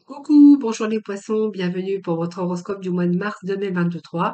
Coucou, bonjour les poissons, bienvenue pour votre horoscope du mois de mars 2023.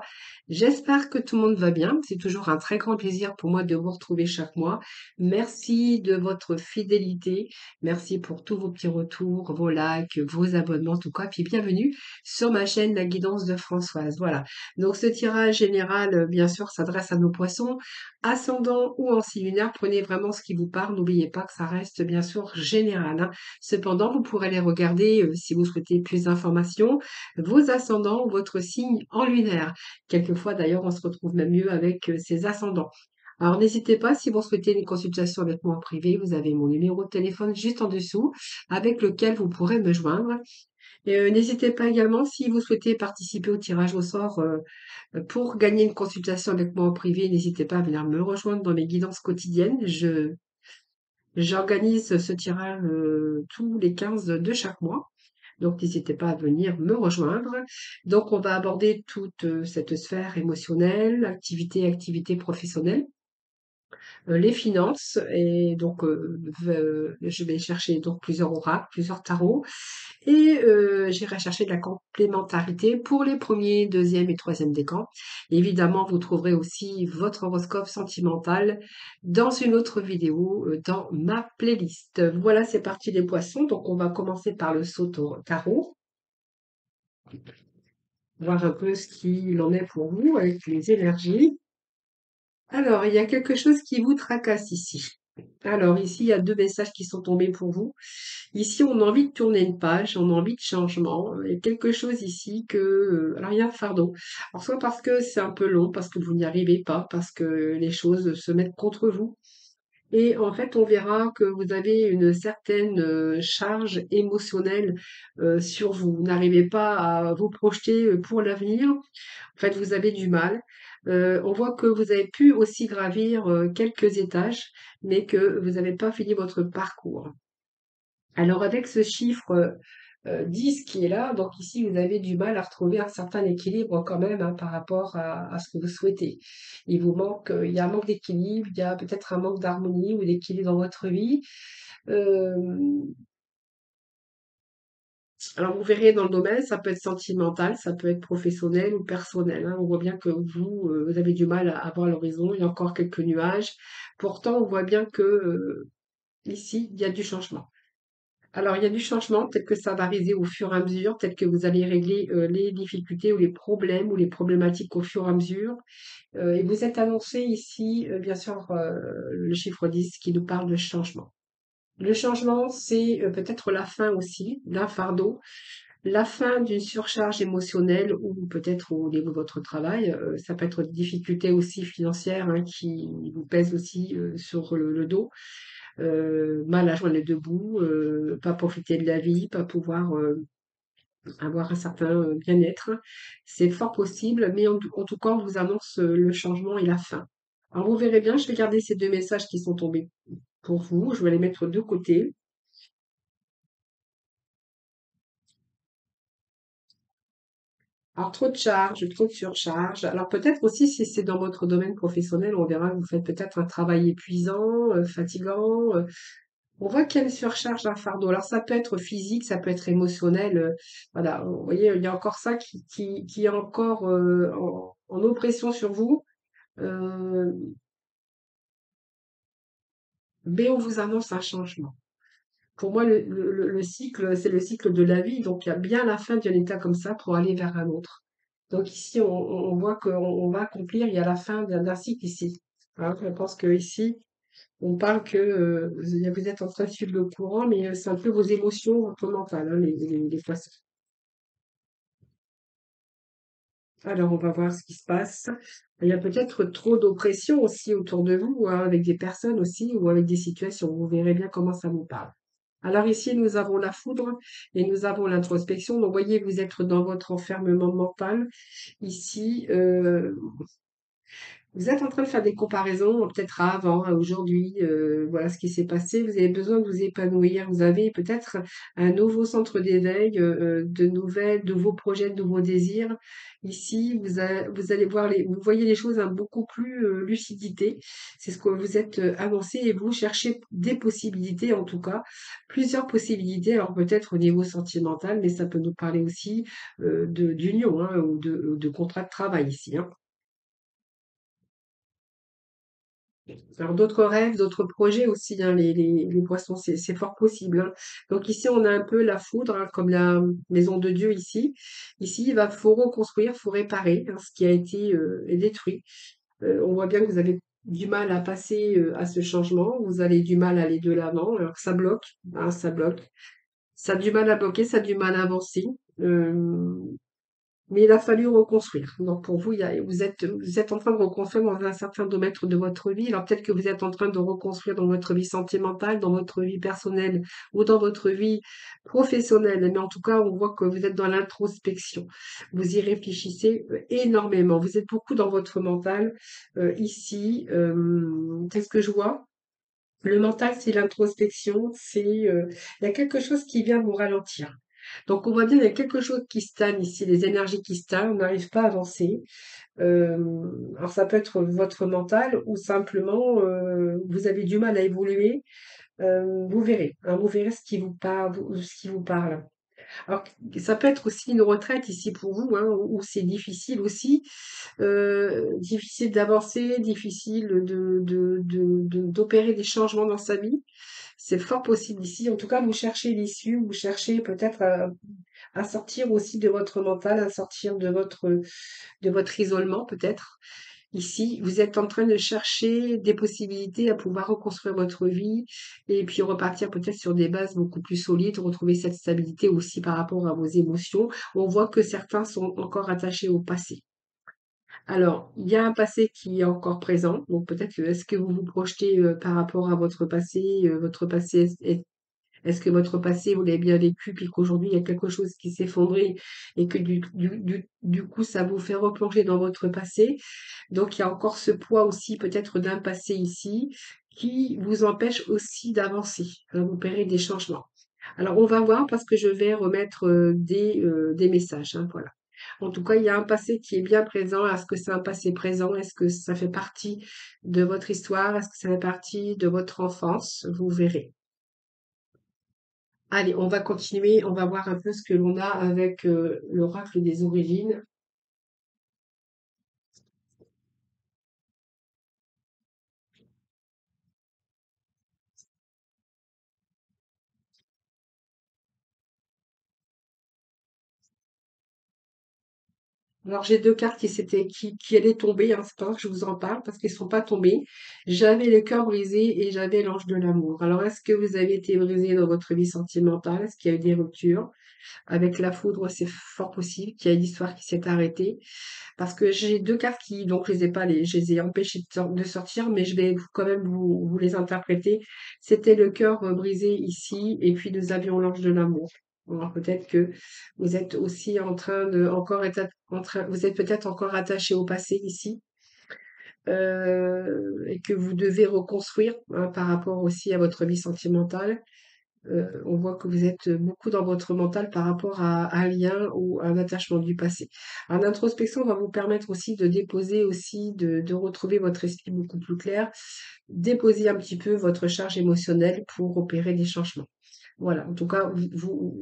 J'espère que tout le monde va bien. C'est toujours un très grand plaisir pour moi de vous retrouver chaque mois. Merci de votre fidélité. Merci pour tous vos petits retours, vos likes, vos abonnements, en tout cas. Puis bienvenue sur ma chaîne La Guidance de Françoise. Voilà. Donc ce tirage général, bien sûr, s'adresse à nos poissons, ascendant ou ancien lunaire. Prenez vraiment ce qui vous parle. N'oubliez pas que ça reste bien sûr général, hein. Cependant, vous pourrez les regarder si vous souhaitez plus d'informations, vos ascendants, votre signe en lunaire. Quelquefois, d'ailleurs, on se retrouve même mieux avec ces ascendants. Alors, n'hésitez pas, si vous souhaitez une consultation avec moi en privé, vous avez mon numéro de téléphone juste en dessous, avec lequel vous pourrez me joindre. Et n'hésitez pas également, si vous souhaitez participer au tirage au sort pour gagner une consultation avec moi en privé, n'hésitez pas à venir me rejoindre dans mes guidances quotidiennes. J'organise ce tirage tous les 15 de chaque mois. Donc, n'hésitez pas à venir me rejoindre. Donc, on va aborder toute cette sphère émotionnelle, activité professionnelle, les finances. Et donc, je vais chercher donc plusieurs oracles, plusieurs tarots. Et j'irai chercher de la complémentarité pour les premiers, deuxième et troisième décans. Évidemment, vous trouverez aussi votre horoscope sentimental dans une autre vidéo dans ma playlist. Voilà, c'est parti les poissons. Donc, on va commencer par le saut au tarot, voir un peu ce qu'il en est pour vous avec les énergies. Alors, il y a quelque chose qui vous tracasse ici. Alors, ici, il y a deux messages qui sont tombés pour vous. Ici, on a envie de tourner une page, on a envie de changement. Il y a quelque chose ici que... alors, il y a un fardeau. Alors, soit parce que c'est un peu long, parce que vous n'y arrivez pas, parce que les choses se mettent contre vous. Et en fait, on verra que vous avez une certaine charge émotionnelle sur vous. Vous n'arrivez pas à vous projeter pour l'avenir. En fait, vous avez du mal. On voit que vous avez pu aussi gravir quelques étages, mais que vous n'avez pas fini votre parcours. Alors avec ce chiffre 10 qui est là, donc ici vous avez du mal à retrouver un certain équilibre quand même, hein, par rapport à ce que vous souhaitez. Il vous manque, il y a un manque d'équilibre, il y a peut-être un manque d'harmonie ou d'équilibre dans votre vie. Euh, alors vous verrez dans le domaine, ça peut être sentimental, ça peut être professionnel ou personnel, hein. On voit bien que vous avez du mal à voir l'horizon, il y a encore quelques nuages. Pourtant, on voit bien que ici, il y a du changement. Alors, il y a du changement, peut-être que ça va arriver au fur et à mesure, peut-être que vous allez régler les difficultés ou les problèmes ou les problématiques au fur et à mesure. Et vous êtes annoncé ici, bien sûr, le chiffre 10 qui nous parle de changement. Le changement, c'est peut-être la fin aussi d'un fardeau, la fin d'une surcharge émotionnelle ou peut-être au niveau de votre travail. Ça peut être des difficultés aussi financières, hein, qui vous pèsent aussi sur le dos. Mal à joindre les deux bouts, pas profiter de la vie, pas pouvoir avoir un certain bien-être. C'est fort possible, mais en tout cas, on vous annonce le changement et la fin. Alors, vous verrez bien, je vais garder ces deux messages qui sont tombés pour vous. Je vais les mettre de côté. Alors, trop de charge, trop de surcharge. Alors, peut-être aussi, si c'est dans votre domaine professionnel, on verra que vous faites peut-être un travail épuisant, fatigant. On voit qu'il y a une surcharge d'un fardeau. Alors, ça peut être physique, ça peut être émotionnel. Voilà, vous voyez, il y a encore ça qui est encore en oppression sur vous. Euh, mais on vous annonce un changement. Pour moi, le cycle, c'est le cycle de la vie. Donc, il y a bien la fin d'un état comme ça pour aller vers un autre. Donc, ici, on voit qu'on va accomplir, il y a la fin d'un cycle ici. Hein, je pense que ici, on parle que vous êtes en train de suivre le courant, mais c'est un peu vos émotions, votre mental, hein, les poissons. Alors, on va voir ce qui se passe. Il y a peut-être trop d'oppression aussi autour de vous, hein, avec des personnes aussi ou avec des situations. Vous verrez bien comment ça vous parle. Alors ici, nous avons la foudre et nous avons l'introspection. Donc, voyez, vous êtes dans votre enfermement mental. Ici, Vous êtes en train de faire des comparaisons, peut-être à avant, à aujourd'hui, voilà ce qui s'est passé. Vous avez besoin de vous épanouir. Vous avez peut-être un nouveau centre d'éveil, de nouveaux projets, de nouveaux désirs. Ici, vous allez voir vous voyez les choses à beaucoup plus lucidité. C'est ce que vous êtes avancé et vous cherchez des possibilités, en tout cas, plusieurs possibilités. Alors peut-être au niveau sentimental, mais ça peut nous parler aussi d'union hein, ou de contrat de travail ici. Hein. Alors d'autres rêves, d'autres projets aussi, hein, les poissons, c'est fort possible. Hein. Donc ici, on a un peu la foudre, hein, comme la maison de Dieu ici. Ici, faut reconstruire, faut réparer hein, ce qui a été détruit. On voit bien que vous avez du mal à passer à ce changement, vous avez du mal à aller de l'avant, alors que ça bloque, hein, ça bloque. Ça a du mal à bloquer, ça a du mal à avancer. Euh, mais il a fallu reconstruire. Donc pour vous, vous êtes en train de reconstruire dans un certain domaine de votre vie. Alors peut-être que vous êtes en train de reconstruire dans votre vie sentimentale, dans votre vie personnelle ou dans votre vie professionnelle. Mais en tout cas, on voit que vous êtes dans l'introspection. Vous y réfléchissez énormément. Vous êtes beaucoup dans votre mental ici. C'est ce que je vois. Le mental, c'est l'introspection, il y a quelque chose qui vient vous ralentir. Donc on voit bien, il y a quelque chose qui stagne ici, les énergies qui stagnent, on n'arrive pas à avancer. Euh, alors ça peut être votre mental ou simplement vous avez du mal à évoluer. Vous verrez, hein, vous verrez ce qui vous parle, ce qui vous parle. Alors ça peut être aussi une retraite ici pour vous, hein, où c'est difficile aussi, difficile d'avancer, difficile d'opérer des changements dans sa vie. C'est fort possible ici. En tout cas, vous cherchez l'issue, vous cherchez peut-être à sortir aussi de votre mental, à sortir de votre isolement peut-être. Ici, vous êtes en train de chercher des possibilités à pouvoir reconstruire votre vie et puis repartir peut-être sur des bases beaucoup plus solides, retrouver cette stabilité aussi par rapport à vos émotions. On voit que certains sont encore attachés au passé. Alors, il y a un passé qui est encore présent, donc peut-être que est-ce que vous vous projetez par rapport à votre passé est-ce que votre passé, vous l'avez bien vécu, puis qu'aujourd'hui, il y a quelque chose qui s'est effondré et que du coup, ça vous fait replonger dans votre passé. Donc, il y a encore ce poids aussi peut-être d'un passé ici qui vous empêche aussi d'avancer, hein, vous opérer des changements. Alors, on va voir parce que je vais remettre des messages. Hein, voilà. En tout cas, il y a un passé qui est bien présent. Est-ce que c'est un passé présent? Est-ce que ça fait partie de votre histoire? Est-ce que ça fait partie de votre enfance? Vous verrez. Allez, on va continuer, on va voir un peu ce que l'on a avec l'oracle des origines. Alors j'ai deux cartes qui allaient tomber, hein, c'est pas grave que je vous en parle parce qu'elles sont pas tombées. J'avais le cœur brisé et j'avais l'ange de l'amour. Alors est-ce que vous avez été brisé dans votre vie sentimentale? Est-ce qu'il y a eu des ruptures? Avec la foudre, c'est fort possible qu'il y ait une histoire qui s'est arrêtée. Parce que j'ai deux cartes qui, donc je les ai pas, je les ai empêchées de sortir, mais je vais quand même vous les interpréter. C'était le cœur brisé ici, et puis nous avions l'ange de l'amour. Alors peut-être que vous êtes aussi en train de encore être en train, vous êtes peut-être encore attaché au passé ici, et que vous devez reconstruire hein, par rapport aussi à votre vie sentimentale. On voit que vous êtes beaucoup dans votre mental par rapport à un lien ou un attachement du passé. Alors, l'introspection va vous permettre aussi de déposer aussi, de retrouver votre esprit beaucoup plus clair, déposer un petit peu votre charge émotionnelle pour opérer des changements. Voilà, en tout cas,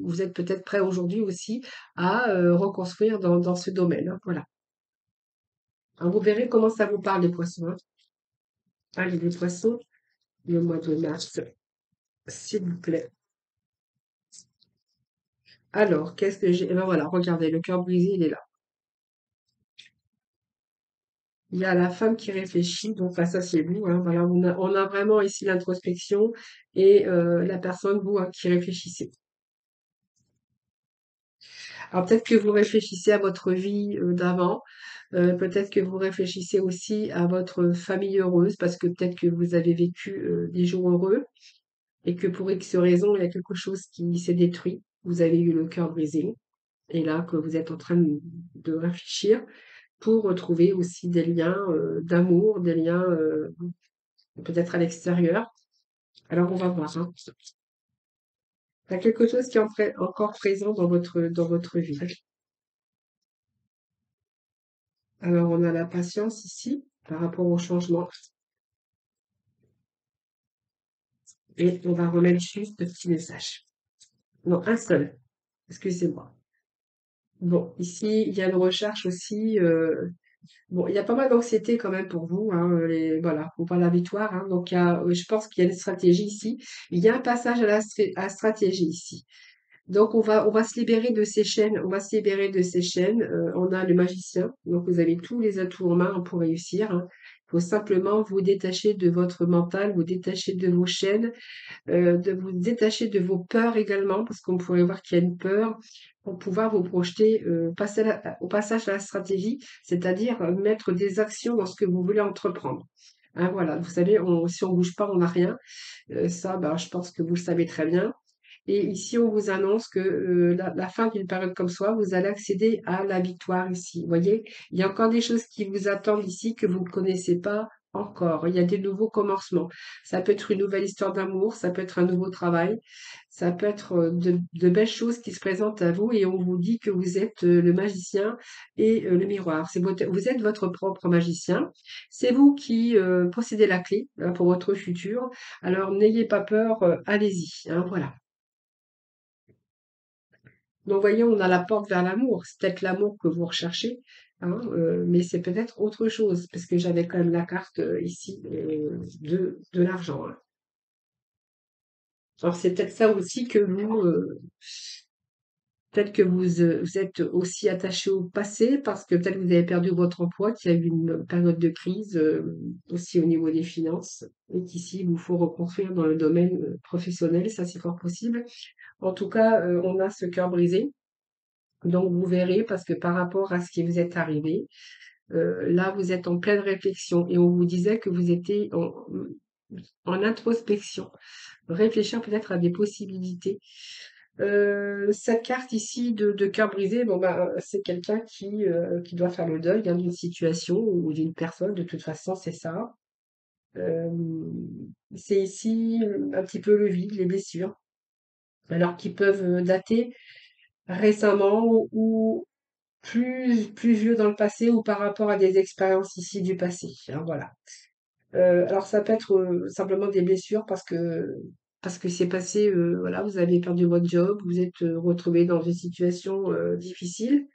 vous êtes peut-être prêt aujourd'hui aussi à reconstruire dans ce domaine. Hein, voilà. Alors, vous verrez comment ça vous parle, les poissons. Hein. Allez, les poissons, le mois de mars, s'il vous plaît. Alors, qu'est-ce que j'ai? Eh ben voilà, regardez, le cœur brisé, il est là. Il y a la femme qui réfléchit, donc bah, ça c'est vous, hein, voilà, on a vraiment ici l'introspection et la personne, vous, hein, qui réfléchissez. Alors peut-être que vous réfléchissez à votre vie d'avant, peut-être que vous réfléchissez aussi à votre famille heureuse, parce que peut-être que vous avez vécu des jours heureux et que pour X raison, il y a quelque chose qui s'est détruit. Vous avez eu le cœur brisé et là que vous êtes en train de réfléchir pour retrouver aussi des liens d'amour, des liens peut-être à l'extérieur. Alors on va voir, hein. Il y a quelque chose qui est encore présent dans votre vie. Alors on a la patience ici par rapport au changement et on va remettre juste le petit message. Non, un seul, excusez-moi. Bon, ici, il y a une recherche aussi. Bon, il y a pas mal d'anxiété quand même pour vous, hein, voilà, pour pas la victoire, hein. Donc, je pense qu'il y a une stratégie ici. Il y a un passage à la stratégie ici. Donc, on va se libérer de ces chaînes. On va se libérer de ces chaînes. On a le magicien. Donc, vous avez tous les atouts en main pour réussir, hein. Il faut simplement vous détacher de votre mental, vous détacher de vos chaînes, de vous détacher de vos peurs également, parce qu'on pourrait voir qu'il y a une peur, pour pouvoir vous projeter, passer au passage à la stratégie, c'est-à-dire mettre des actions dans ce que vous voulez entreprendre. Hein, voilà, vous savez, si on bouge pas, on n'a rien. Ça, ben, je pense que vous le savez très bien. Et ici, on vous annonce que la fin d'une période comme ça, vous allez accéder à la victoire ici. Vous voyez, il y a encore des choses qui vous attendent ici que vous ne connaissez pas encore. Il y a des nouveaux commencements. Ça peut être une nouvelle histoire d'amour, ça peut être un nouveau travail, ça peut être de belles choses qui se présentent à vous et on vous dit que vous êtes le magicien et le miroir. Vous êtes votre propre magicien. C'est vous qui possédez la clé hein, pour votre futur. Alors n'ayez pas peur, allez-y. Hein, voilà. Donc, voyons, on a la porte vers l'amour. C'est peut-être l'amour que vous recherchez, hein, mais c'est peut-être autre chose, parce que j'avais quand même la carte ici de l'argent, hein. Alors, c'est peut-être ça aussi que vous, peut-être que vous êtes aussi attaché au passé, parce que peut-être que vous avez perdu votre emploi, qu'il y a eu une période de crise aussi au niveau des finances, et qu'ici, il vous faut reconstruire dans le domaine professionnel, ça c'est fort possible. En tout cas, on a ce cœur brisé. Donc vous verrez, parce que par rapport à ce qui vous est arrivé, là vous êtes en pleine réflexion et on vous disait que vous étiez en introspection, réfléchir peut-être à des possibilités. Cette carte ici de cœur brisé, bon bah c'est quelqu'un qui doit faire le deuil hein, d'une situation ou d'une personne, de toute façon c'est ça. Euh, c'est ici un petit peu le vide, les blessures, alors qui peuvent dater récemment ou plus vieux dans le passé ou par rapport à des expériences ici du passé, hein, voilà. Alors ça peut être, simplement des blessures parce que c'est passé, voilà, vous avez perdu votre job, vous êtes, retrouvés dans une situation, difficile.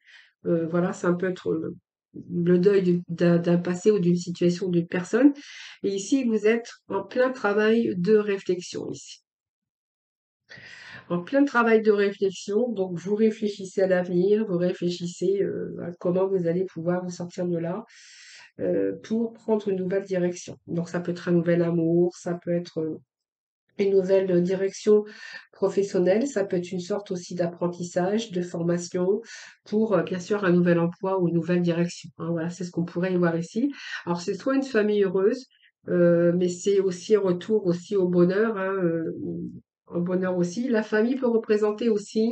Voilà, ça peut être, le deuil d'un passé ou d'une situation d'une personne et ici, vous êtes en plein travail de réflexion ici. En plein travail de réflexion, donc vous réfléchissez à l'avenir, vous réfléchissez à comment vous allez pouvoir vous sortir de là pour prendre une nouvelle direction. Donc ça peut être un nouvel amour, ça peut être une nouvelle direction professionnelle, ça peut être une sorte aussi d'apprentissage, de formation pour bien sûr un nouvel emploi ou une nouvelle direction, hein. Voilà, c'est ce qu'on pourrait y voir ici. Alors c'est soit une famille heureuse, mais c'est aussi un retour aussi au bonheur, hein, au bonheur aussi. La famille peut représenter aussi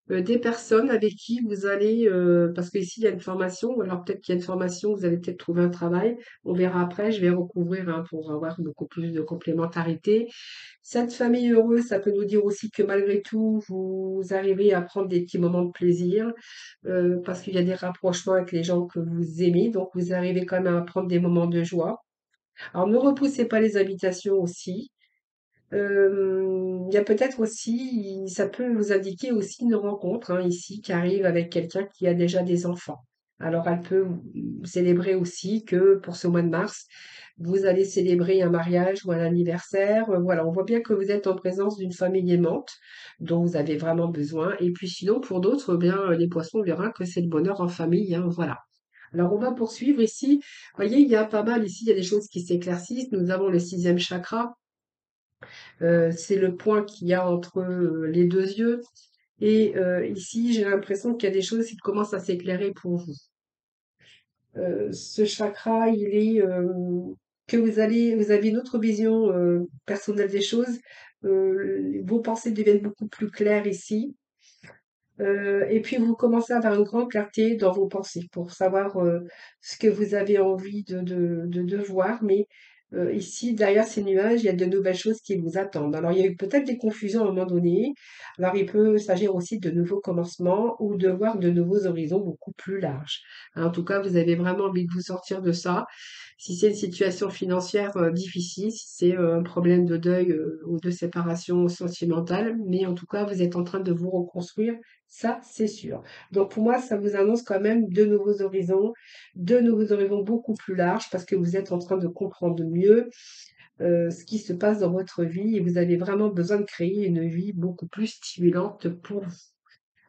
des personnes avec qui vous allez, parce qu'ici il y a une formation, ou alors peut-être qu'il y a une formation, vous allez peut-être trouver un travail. On verra après, je vais recouvrir hein, pour avoir beaucoup plus de complémentarité. Cette famille heureuse, ça peut nous dire aussi que malgré tout, vous arrivez à prendre des petits moments de plaisir, parce qu'il y a des rapprochements avec les gens que vous aimez, donc vous arrivez quand même à prendre des moments de joie. Alors ne repoussez pas les invitations aussi. Il y a peut-être aussi, ça peut vous indiquer aussi une rencontre hein, ici qui arrive avec quelqu'un qui a déjà des enfants. Alors elle peut célébrer aussi que pour ce mois de mars, vous allez célébrer un mariage ou un anniversaire. Voilà, on voit bien que vous êtes en présence d'une famille aimante dont vous avez vraiment besoin. Et puis sinon, pour d'autres, eh bien les poissons, on verra que c'est le bonheur en famille. Hein, voilà. Alors on va poursuivre ici. Vous voyez, il y a pas mal ici, il y a des choses qui s'éclaircissent. Nous avons le sixième chakra. C'est le point qu'il y a entre les deux yeux. Et ici, j'ai l'impression qu'il y a des choses qui commencent à s'éclairer pour vous. Ce chakra, il est que vous avez une autre vision personnelle des choses. Vos pensées deviennent beaucoup plus claires ici. Et puis vous commencez à avoir une grande clarté dans vos pensées pour savoir, ce que vous avez envie de voir. Mais, ici, derrière ces nuages, il y a de nouvelles choses qui vous attendent. Alors il y a eu peut-être des confusions à un moment donné. Alors il peut s'agir aussi de nouveaux commencements ou de voir de nouveaux horizons beaucoup plus larges. En tout cas, vous avez vraiment envie de vous sortir de ça. Si c'est une situation financière, difficile, si c'est, un problème de deuil, ou de séparation sentimentale, mais en tout cas, vous êtes en train de vous reconstruire, ça, c'est sûr. Donc pour moi, ça vous annonce quand même de nouveaux horizons beaucoup plus larges parce que vous êtes en train de comprendre mieux ce qui se passe dans votre vie et vous avez vraiment besoin de créer une vie beaucoup plus stimulante pour vous.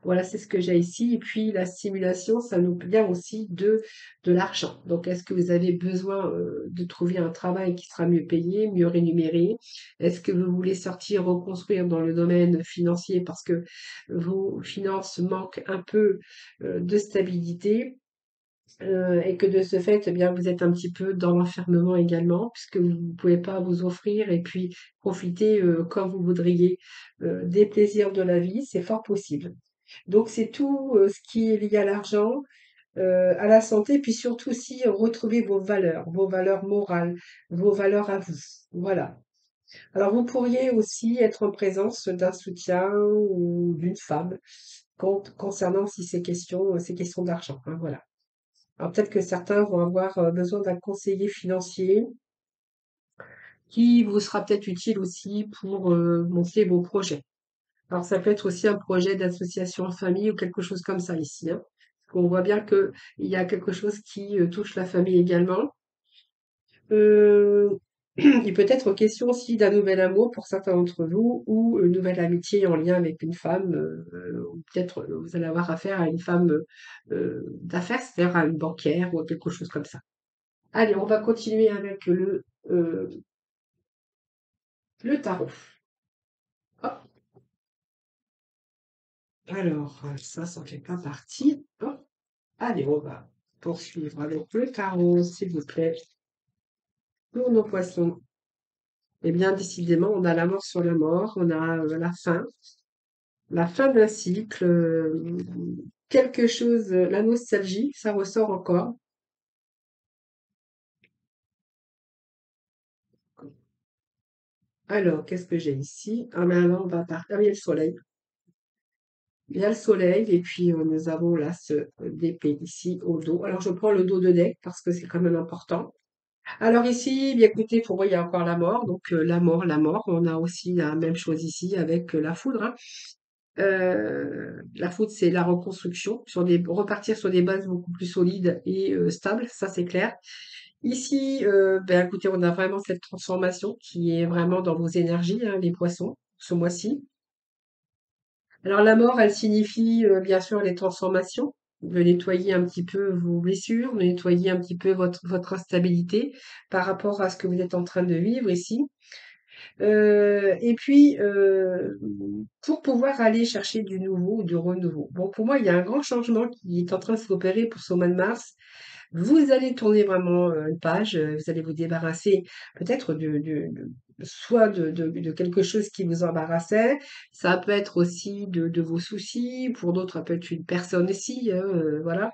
Voilà, c'est ce que j'ai ici. Et puis la stimulation, ça nous vient aussi de l'argent. Donc, est-ce que vous avez besoin de trouver un travail qui sera mieux payé, mieux rémunéré? Est-ce que vous voulez sortir, reconstruire dans le domaine financier parce que vos finances manquent un peu de stabilité et que de ce fait, eh bien, vous êtes un petit peu dans l'enfermement également, puisque vous ne pouvez pas vous offrir et puis profiter comme vous voudriez des plaisirs de la vie, c'est fort possible. Donc c'est tout ce qui est lié à l'argent, à la santé, puis surtout aussi retrouver vos valeurs morales, vos valeurs à vous. Voilà. Alors vous pourriez aussi être en présence d'un soutien ou d'une femme concernant si ces questions d'argent, hein, voilà. Alors peut-être que certains vont avoir besoin d'un conseiller financier qui vous sera peut-être utile aussi pour monter vos projets. Alors ça peut être aussi un projet d'association en famille ou quelque chose comme ça ici, hein. On voit bien qu'il y a quelque chose qui touche la famille également. Euh, il peut être question aussi d'un nouvel amour pour certains d'entre vous ou une nouvelle amitié en lien avec une femme, ou peut-être vous allez avoir affaire à une femme d'affaires, c'est-à-dire à une banquière ou à quelque chose comme ça. Allez, on va continuer avec le tarot. Hop. Alors, ça fait pas partie. Hop. Allez, on va poursuivre avec le tarot, s'il vous plaît. Pour nos poissons. Eh bien, décidément, on a la mort sur la mort, on a la fin d'un cycle, quelque chose, la nostalgie, ça ressort encore. Alors, qu'est-ce que j'ai ici? Ah ben là, on va partir. Ah, il y a le soleil. Il y a le soleil, et puis nous avons l'as d'épée ici au dos. Alors, je prends le dos de deck parce que c'est quand même important. Alors ici, bien écoutez, pour moi, il y a encore la mort. Donc, la mort. On a aussi la même chose ici avec la foudre, hein. La faute, c'est la reconstruction, repartir sur des bases beaucoup plus solides et stables, ça c'est clair. Ici, ben, écoutez, on a vraiment cette transformation qui est vraiment dans vos énergies, hein, les poissons, ce mois-ci. Alors la mort, elle signifie bien sûr les transformations, de nettoyer un petit peu vos blessures, de nettoyer un petit peu votre instabilité par rapport à ce que vous êtes en train de vivre ici. Et puis, pour pouvoir aller chercher du nouveau, du renouveau. Bon, pour moi, il y a un grand changement qui est en train de s'opérer pour ce mois de mars. Vous allez tourner vraiment une page, vous allez vous débarrasser peut-être soit de quelque chose qui vous embarrassait. Ça peut être aussi de vos soucis. Pour d'autres, ça peut être une personne aussi, hein, voilà.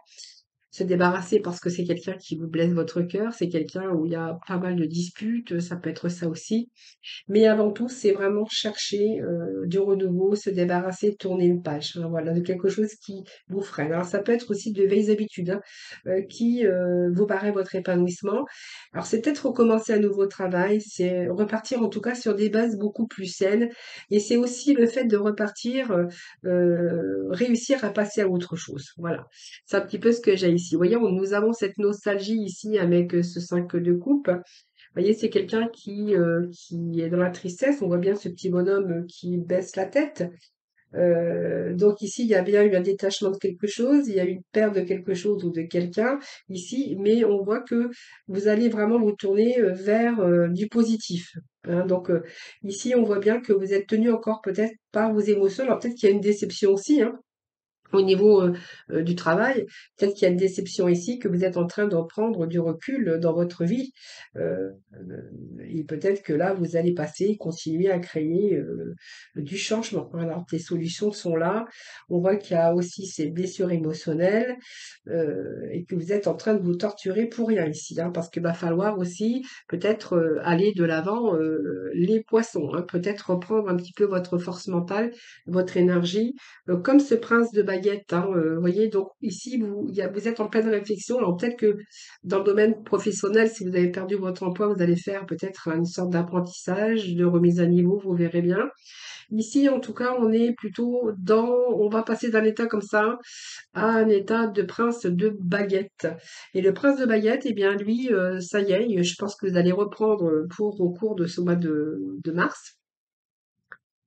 Se débarrasser parce que c'est quelqu'un qui vous blesse votre cœur, c'est quelqu'un où il y a pas mal de disputes, ça peut être ça aussi. Mais avant tout, c'est vraiment chercher du renouveau, se débarrasser, tourner une page, hein, voilà, de quelque chose qui vous freine. Alors ça peut être aussi de vieilles habitudes hein, qui vous barrent votre épanouissement. Alors c'est peut-être recommencer un nouveau travail, c'est repartir en tout cas sur des bases beaucoup plus saines. Et c'est aussi le fait de repartir, réussir à passer à autre chose. Voilà, c'est un petit peu ce que j'ai ici. Vous voyez, nous avons cette nostalgie ici avec ce 5 de coupe voyez, c'est quelqu'un qui est dans la tristesse. On voit bien ce petit bonhomme qui baisse la tête. Donc ici, il y a bien eu un détachement de quelque chose, il y a eu une perte de quelque chose ou de quelqu'un ici, mais on voit que vous allez vraiment vous tourner vers du positif, hein. Donc ici, on voit bien que vous êtes tenu encore peut-être par vos émotions. Alors peut-être qu'il y a une déception aussi, hein, au niveau, du travail, peut-être qu'il y a une déception ici, que vous êtes en train de prendre du recul, dans votre vie, et peut-être que là, vous allez passer, continuer à créer, du changement. Alors des solutions sont là. On voit qu'il y a aussi ces blessures émotionnelles, et que vous êtes en train de vous torturer pour rien ici, hein, parce qu'il va falloir aussi peut-être, aller de l'avant, les poissons, hein. Peut-être reprendre un petit peu votre force mentale, votre énergie, comme ce prince de baguette, hein, voyez? Donc ici, vous êtes en pleine réflexion. Alors peut-être que dans le domaine professionnel, si vous avez perdu votre emploi, vous allez faire peut-être une sorte d'apprentissage, de remise à niveau, vous verrez bien. Ici, en tout cas, on est plutôt on va passer d'un état comme ça à un état de prince de baguette. Et le prince de baguette, eh bien lui, ça y est, je pense que vous allez reprendre pour au cours de ce mois de mars.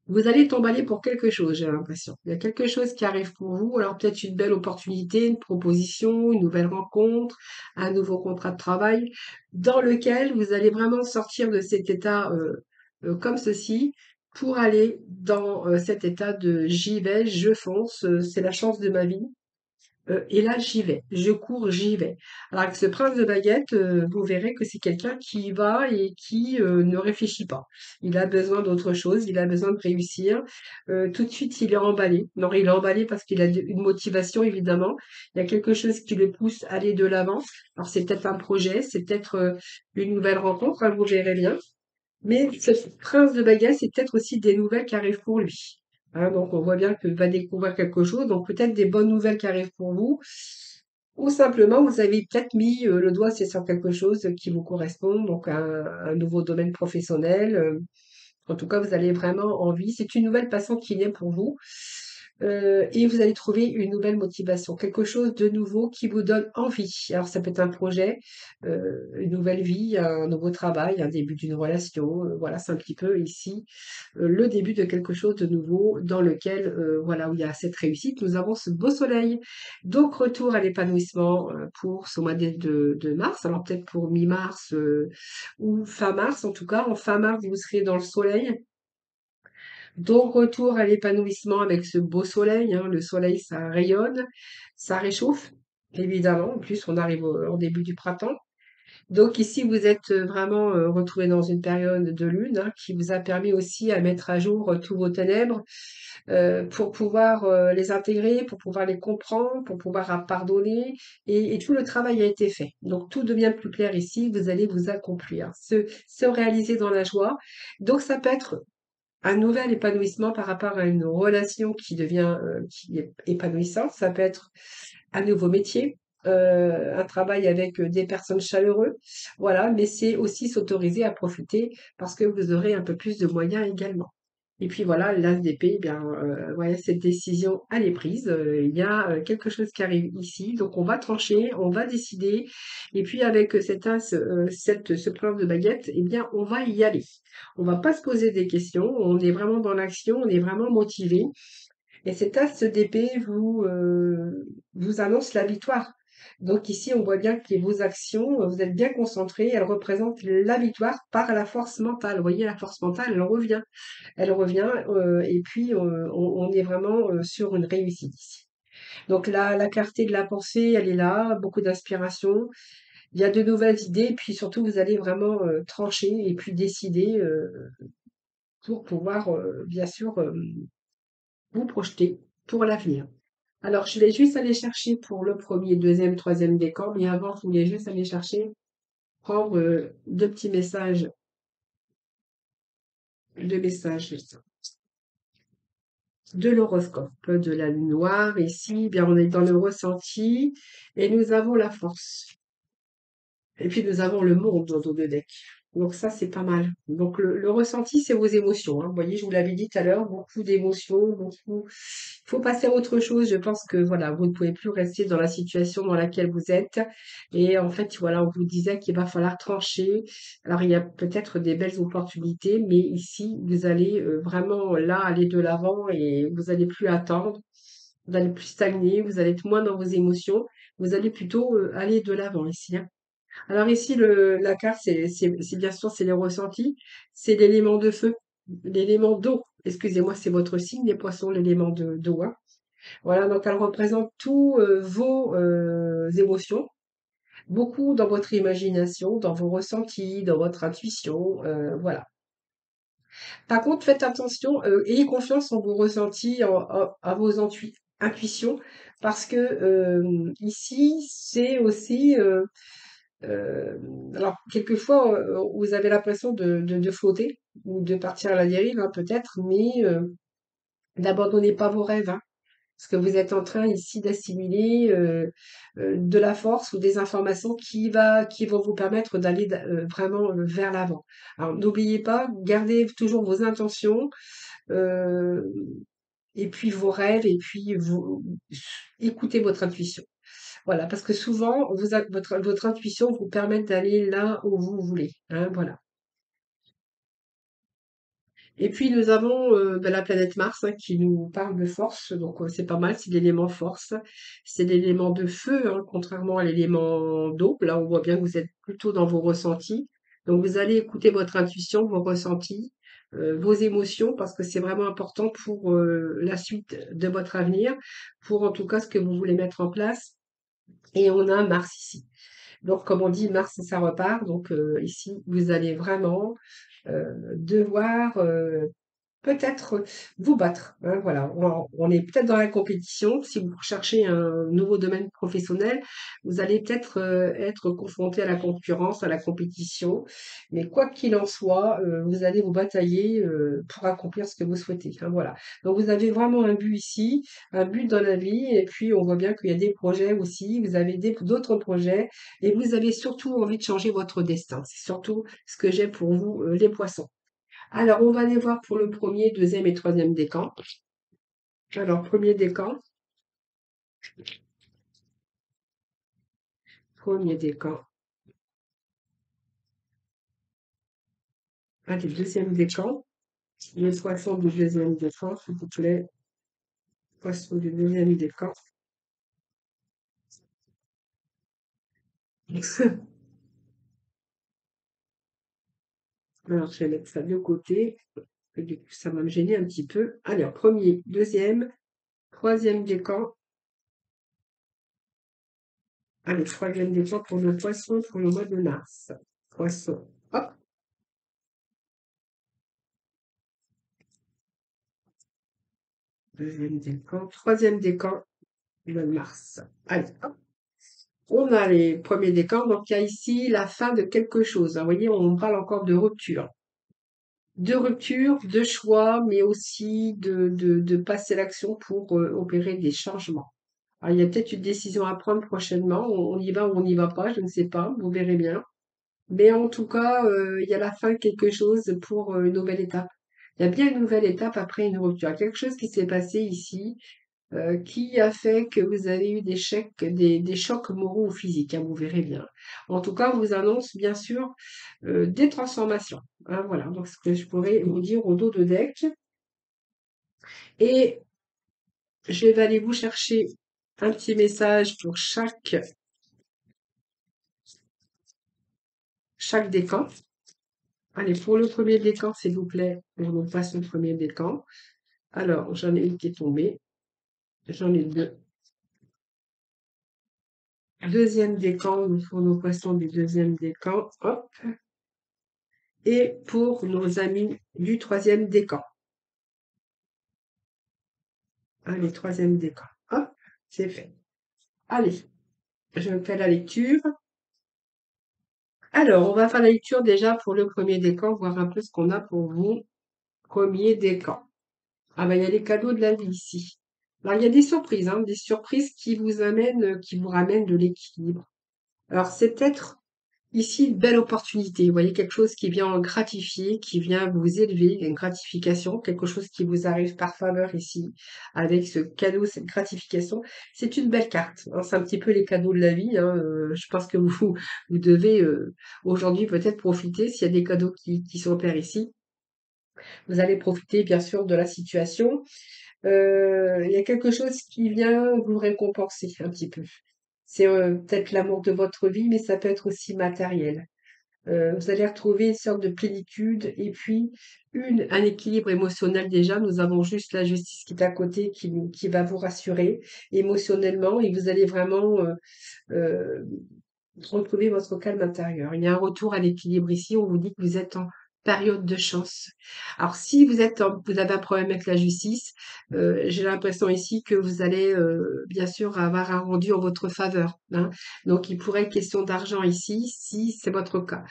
Vous allez t'emballer pour quelque chose, j'ai l'impression. Il y a quelque chose qui arrive pour vous. Alors peut-être une belle opportunité, une proposition, une nouvelle rencontre, un nouveau contrat de travail, dans lequel vous allez vraiment sortir de cet état comme ceci pour aller dans cet état de j'y vais, je fonce, c'est la chance de ma vie. Et là, j'y vais, je cours, j'y vais. Alors avec ce prince de baguette, vous verrez que c'est quelqu'un qui y va et qui ne réfléchit pas. Il a besoin d'autre chose, il a besoin de réussir. Tout de suite, il est emballé. Non, il est emballé parce qu'il a une motivation, évidemment. Il y a quelque chose qui le pousse à aller de l'avant. Alors c'est peut-être un projet, c'est peut-être une nouvelle rencontre, hein, vous verrez bien. Mais ce prince de baguette, c'est peut-être aussi des nouvelles qui arrivent pour lui. Hein, donc on voit bien qu'il va découvrir quelque chose, donc peut-être des bonnes nouvelles qui arrivent pour vous, ou simplement vous avez peut-être mis le doigt sur quelque chose qui vous correspond, donc un nouveau domaine professionnel. En tout cas, vous allez vraiment envie. C'est une nouvelle passion qui naît pour vous. Et vous allez trouver une nouvelle motivation, quelque chose de nouveau qui vous donne envie. Alors ça peut être un projet, une nouvelle vie, un nouveau travail, un début d'une relation. Voilà, c'est un petit peu ici le début de quelque chose de nouveau dans lequel, voilà, où il y a cette réussite. Nous avons ce beau soleil. Donc retour à l'épanouissement pour ce mois de mars. Alors peut-être pour mi-mars ou fin mars. En tout cas, en fin mars, vous serez dans le soleil. Donc, retour à l'épanouissement avec ce beau soleil, hein. Le soleil, ça rayonne, ça réchauffe, évidemment. En plus, on arrive en début du printemps. Donc ici, vous êtes vraiment retrouvé dans une période de lune, hein, qui vous a permis aussi à mettre à jour tous vos ténèbres pour pouvoir les intégrer, pour pouvoir les comprendre, pour pouvoir pardonner. Et tout le travail a été fait. Donc tout devient plus clair ici. Vous allez vous accomplir, se réaliser dans la joie. Donc ça peut être un nouvel épanouissement par rapport à une relation qui est épanouissante. Ça peut être un nouveau métier, un travail avec des personnes chaleureuses. Voilà, mais c'est aussi s'autoriser à profiter parce que vous aurez un peu plus de moyens également. Et puis voilà, l'As d'épée, eh bien, voilà, cette décision, elle est prise. Il y a quelque chose qui arrive ici. Donc, on va trancher, on va décider. Et puis, avec cet As, ce prince de baguette, eh bien, on va y aller. On va pas se poser des questions. On est vraiment dans l'action, on est vraiment motivé. Et cet as d'épée vous annonce la victoire. Donc ici, on voit bien que vos actions, vous êtes bien concentrés, elles représentent la victoire par la force mentale. Vous voyez, la force mentale, elle revient. Elle revient, et puis on est vraiment sur une réussite ici. Donc la clarté de la pensée, elle est là, beaucoup d'inspiration. Il y a de nouvelles idées, puis surtout, vous allez vraiment trancher et puis décider pour pouvoir, bien sûr, vous projeter pour l'avenir. Alors, je vais juste aller chercher pour le premier, deuxième, troisième décan, mais avant, je voulais juste aller chercher, prendre deux messages de l'horoscope de la lune noire. Ici, eh bien, on est dans le ressenti et nous avons la force. Et puis nous avons le monde dans nos deux decks. Donc ça, c'est pas mal. Donc le ressenti, c'est vos émotions, hein. Vous voyez, je vous l'avais dit tout à l'heure, beaucoup d'émotions, beaucoup. Il faut passer à autre chose. Je pense que voilà, vous ne pouvez plus rester dans la situation dans laquelle vous êtes. Et en fait, voilà, on vous disait qu'il va falloir trancher. Alors il y a peut-être des belles opportunités, mais ici, vous allez vraiment là aller de l'avant et vous allez plus attendre. Vous allez plus stagner, vous allez être moins dans vos émotions. Vous allez plutôt aller de l'avant ici, hein. Alors ici, la carte, c'est bien sûr, c'est les ressentis, c'est l'élément de feu, l'élément d'eau. Excusez-moi, c'est votre signe, les poissons, l'élément d'eau, hein. Voilà, donc elle représente tous vos émotions, beaucoup dans votre imagination, dans vos ressentis, dans votre intuition, voilà. Par contre, faites attention, ayez confiance en vos ressentis, à vos intuitions, parce que ici, c'est aussi, alors quelquefois, vous avez l'impression de flotter ou de partir à la dérive, hein, peut-être, mais n'abandonnez pas vos rêves, hein. Parce que vous êtes en train ici d'assimiler de la force ou des informations qui vont vous permettre d'aller vraiment vers l'avant. Alors n'oubliez pas, gardez toujours vos intentions euh, et puis vos rêves et puis écoutez votre intuition. Voilà, parce que souvent, votre intuition vous permet d'aller là où vous voulez, hein, voilà. Et puis nous avons la planète Mars, hein, qui nous parle de force, donc c'est pas mal, c'est l'élément force, c'est l'élément de feu, hein, contrairement à l'élément d'eau. Là, on voit bien que vous êtes plutôt dans vos ressentis. Donc vous allez écouter votre intuition, vos ressentis, vos émotions, parce que c'est vraiment important pour la suite de votre avenir, pour en tout cas ce que vous voulez mettre en place. Et on a Mars ici. Donc comme on dit, Mars, ça repart. Donc ici, vous allez vraiment devoir peut-être vous battre, hein, voilà. On est peut-être dans la compétition. Si vous recherchez un nouveau domaine professionnel, vous allez peut-être être confronté à la concurrence, à la compétition. Mais quoi qu'il en soit, vous allez vous batailler pour accomplir ce que vous souhaitez, hein, voilà. Donc vous avez vraiment un but ici, un but dans la vie. Et puis on voit bien qu'il y a des projets aussi. Vous avez d'autres projets et vous avez surtout envie de changer votre destin. C'est surtout ce que j'ai pour vous, les poissons. Alors, on va aller voir pour le premier, deuxième et troisième décan. Alors, premier décan. Allez, deuxième décan. Les poissons du deuxième décan, s'il vous plaît. Poissons du deuxième décan. Alors, je vais mettre ça de côté. Et du coup, ça va me gêner un petit peu. Alors, premier, deuxième, troisième décan. Allez, troisième décan pour le poisson pour le mois de mars. Poisson. Hop, deuxième décan. Troisième décan, le mois de mars. Allez, hop. On a les premiers décors, donc il y a ici la fin de quelque chose, hein. Vous voyez, on parle encore de rupture. De rupture, de choix, mais aussi de passer à l'action pour opérer des changements. Alors, il y a peut-être une décision à prendre prochainement. On y va ou on n'y va pas, je ne sais pas, vous verrez bien. Mais en tout cas, il y a la fin de quelque chose pour une nouvelle étape. Il y a bien une nouvelle étape après une rupture. Il y a quelque chose qui s'est passé ici qui a fait que vous avez eu des chocs moraux ou physiques, hein, vous verrez bien. En tout cas, on vous annonce bien sûr des transformations, hein, voilà, donc ce que je pourrais vous dire au dos de deck. Et je vais aller vous chercher un petit message pour chaque décan. Allez, pour le premier décan, s'il vous plaît, on nous passe le premier décan. Alors, j'en ai une qui est tombée, j'en ai deux. Deuxième décan, nous pour nos poissons du deuxième décan. Hop. Et pour nos amis du troisième décan. Allez, troisième décan. Hop, c'est fait. Allez, je fais la lecture. Alors, on va faire la lecture déjà pour le premier décan, voir un peu ce qu'on a pour vous. Premier décan. Ah ben, il y a les cadeaux de la vie ici. Alors, il y a des surprises qui vous ramènent de l'équilibre. Alors, c'est peut-être ici, une belle opportunité. Vous voyez quelque chose qui vient gratifier, qui vient vous élever, une gratification, quelque chose qui vous arrive par faveur ici, avec ce cadeau, cette gratification. C'est une belle carte, hein. C'est un petit peu les cadeaux de la vie, hein. Je pense que vous devez aujourd'hui peut-être profiter s'il y a des cadeaux qui s'opèrent ici. Vous allez profiter bien sûr de la situation. Il y a quelque chose qui vient vous récompenser un petit peu. C'est peut-être l'amour de votre vie, mais ça peut être aussi matériel. Vous allez retrouver une sorte de plénitude et puis un équilibre émotionnel déjà. Nous avons juste la justice qui est à côté qui va vous rassurer émotionnellement et vous allez vraiment euh, retrouver votre calme intérieur. Il y a un retour à l'équilibre ici. On vous dit que vous êtes en période de chance. Alors, si vous avez un problème avec la justice, j'ai l'impression ici que vous allez bien sûr avoir un rendu en votre faveur, hein. Donc, il pourrait être question d'argent ici, si c'est votre cas.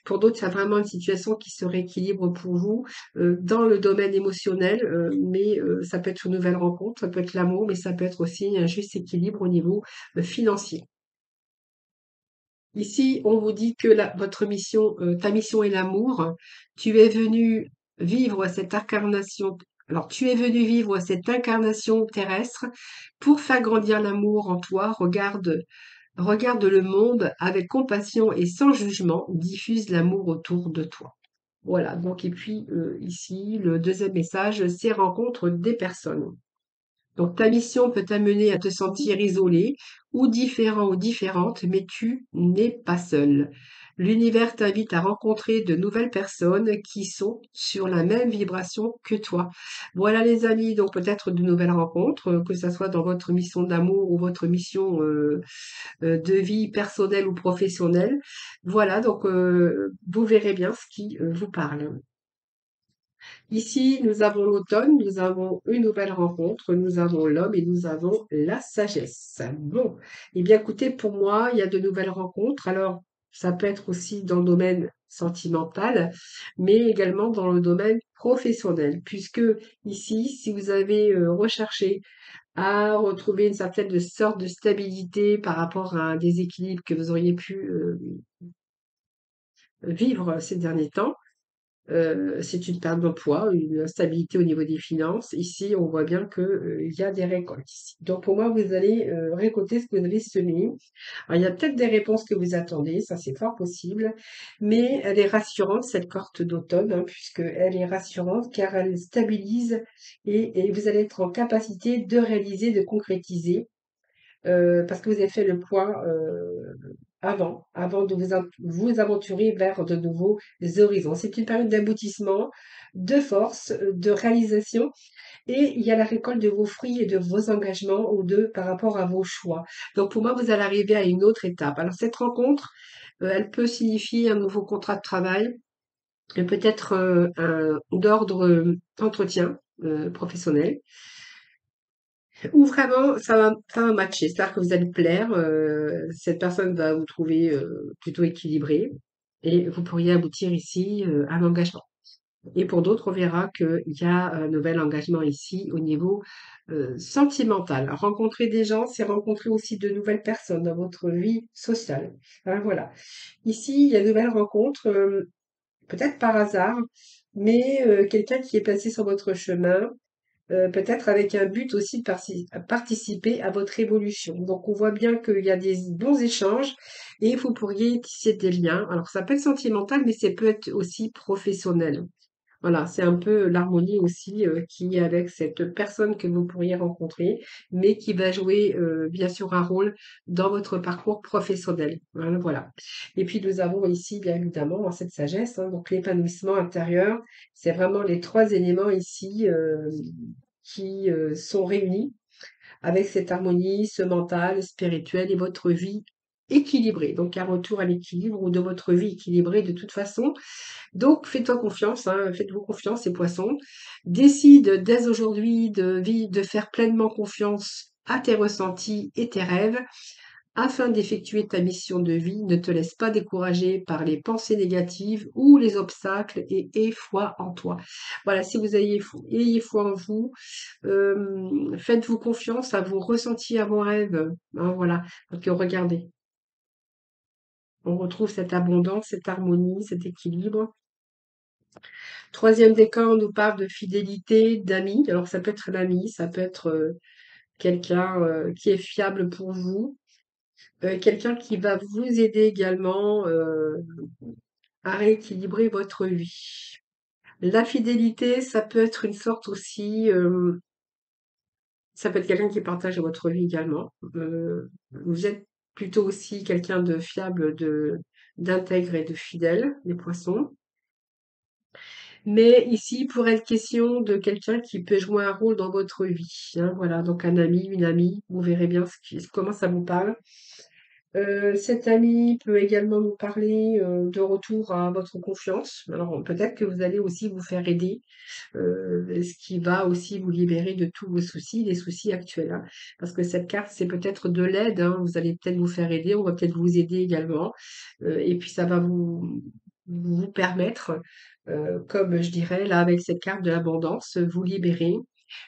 Pour d'autres, c'est vraiment une situation qui se rééquilibre pour vous dans le domaine émotionnel, mais ça peut être une nouvelle rencontre, ça peut être l'amour, mais ça peut être aussi un juste équilibre au niveau financier. Ici, on vous dit que votre mission, ta mission est l'amour. Tu es venu vivre cette incarnation. Alors, tu es venu vivre cette incarnation terrestre pour faire grandir l'amour en toi. Regarde le monde avec compassion et sans jugement. Diffuse l'amour autour de toi. Voilà. Donc, et puis ici, le deuxième message, c'est rencontre des personnes. Donc, ta mission peut t'amener à te sentir isolé ou différent ou différente, mais tu n'es pas seul. L'univers t'invite à rencontrer de nouvelles personnes qui sont sur la même vibration que toi. Voilà les amis, donc peut-être de nouvelles rencontres, que ce soit dans votre mission d'amour ou votre mission de vie personnelle ou professionnelle. Voilà, donc vous verrez bien ce qui vous parle. Ici, nous avons l'automne, nous avons une nouvelle rencontre, nous avons l'homme et nous avons la sagesse. Bon, eh bien écoutez, pour moi, il y a de nouvelles rencontres. Alors, ça peut être aussi dans le domaine sentimental, mais également dans le domaine professionnel, puisque ici, si vous avez recherché à retrouver une certaine sorte de stabilité par rapport à un déséquilibre que vous auriez pu vivre ces derniers temps, c'est une perte d'emploi, une instabilité au niveau des finances. Ici, on voit bien que, il y a des récoltes ici. Donc pour moi, vous allez, récolter ce que vous avez semé. Alors il y a peut-être des réponses que vous attendez, ça c'est fort possible, mais elle est rassurante cette carte d'automne, hein, puisqu'elle est rassurante car elle stabilise et vous allez être en capacité de réaliser, de concrétiser parce que vous avez fait le point avant de vous aventurer vers de nouveaux horizons. C'est une période d'aboutissement, de force, de réalisation, et il y a la récolte de vos fruits et de vos engagements ou de par rapport à vos choix. Donc pour moi, vous allez arriver à une autre étape. Alors cette rencontre, elle peut signifier un nouveau contrat de travail, peut-être un d'ordre entretien professionnel ou vraiment ça va matcher, c'est-à-dire que vous allez plaire, cette personne va vous trouver, plutôt équilibré et vous pourriez aboutir ici, à un engagement. Et pour d'autres, on verra qu'il y a un nouvel engagement ici au niveau, sentimental. Rencontrer des gens, c'est rencontrer aussi de nouvelles personnes dans votre vie sociale. Hein, voilà. Ici, il y a de nouvelles rencontres, peut-être par hasard, mais quelqu'un qui est passé sur votre chemin peut-être avec un but aussi de participer à votre évolution. Donc on voit bien qu'il y a des bons échanges et vous pourriez tisser des liens. Alors ça peut être sentimental, mais ça peut être aussi professionnel. Voilà, c'est un peu l'harmonie aussi qui est avec cette personne que vous pourriez rencontrer, mais qui va jouer bien sûr un rôle dans votre parcours professionnel. Voilà. Et puis nous avons ici bien évidemment cette sagesse, hein, donc l'épanouissement intérieur, c'est vraiment les trois éléments ici qui sont réunis avec cette harmonie, ce mental, spirituel et votre vie équilibrée. Donc un retour à l'équilibre ou de votre vie équilibrée de toute façon. Donc faites-toi confiance, hein, faites-vous confiance, les poissons. Décide dès aujourd'hui de faire pleinement confiance à tes ressentis et tes rêves afin d'effectuer ta mission de vie. Ne te laisse pas décourager par les pensées négatives ou les obstacles et aie foi en toi. Voilà, si vous ayez foi en vous, faites-vous confiance à vos ressentis, à vos rêves. Hein, voilà, donc regardez, on retrouve cette abondance, cette harmonie, cet équilibre. Troisième décan, on nous parle de fidélité, d'amis. Alors ça peut être un ami, ça peut être quelqu'un qui est fiable pour vous, quelqu'un qui va vous aider également à rééquilibrer votre vie. La fidélité, ça peut être une sorte aussi, ça peut être quelqu'un qui partage votre vie également. Vous êtes plutôt aussi quelqu'un de fiable, d'intègres et de fidèles, les poissons. Mais ici, il pourrait être question de quelqu'un qui peut jouer un rôle dans votre vie, hein, voilà, donc un ami, une amie, vous verrez bien comment ça vous parle. Cet ami peut également vous parler de retour à votre confiance. Alors peut-être que vous allez aussi vous faire aider, ce qui va aussi vous libérer de tous vos soucis, les soucis actuels, hein. Parce que cette carte, c'est peut-être de l'aide, hein. Vous allez peut-être vous faire aider, on va peut-être vous aider également. Et puis ça va vous permettre, comme je dirais là avec cette carte de l'abondance, vous libérer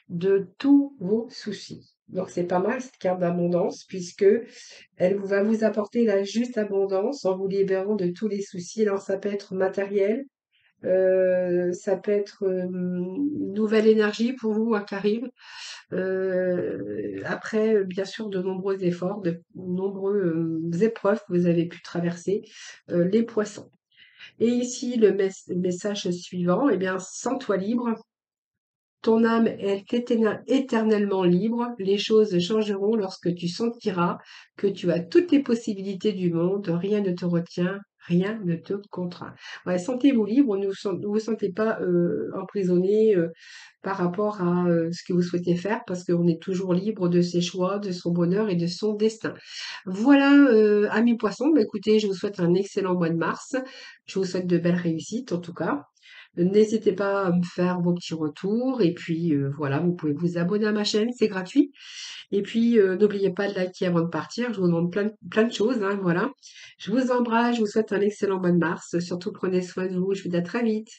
de tous vos soucis. Donc c'est pas mal cette carte d'abondance puisque elle va vous apporter la juste abondance en vous libérant de tous les soucis. Alors ça peut être matériel, ça peut être une nouvelle énergie pour vous hein, qui arrive. Après, bien sûr, de nombreux efforts, de nombreuses épreuves que vous avez pu traverser, les poissons. Et ici, le message suivant, eh bien, sens-toi libre. Ton âme est éternellement libre. Les choses changeront lorsque tu sentiras que tu as toutes les possibilités du monde. Rien ne te retient, rien ne te contraint. Ouais, sentez-vous libre. Ne vous sentez pas emprisonné par rapport à ce que vous souhaitez faire parce qu'on est toujours libre de ses choix, de son bonheur et de son destin. Voilà, amis poissons. Bah, écoutez, je vous souhaite un excellent mois de mars. Je vous souhaite de belles réussites en tout cas. N'hésitez pas à me faire vos petits retours et puis voilà, vous pouvez vous abonner à ma chaîne, c'est gratuit. Et puis n'oubliez pas de liker avant de partir, je vous demande plein de choses, hein, voilà. Je vous embrasse, je vous souhaite un excellent mois de mars. Surtout prenez soin de vous, je vous dis à très vite.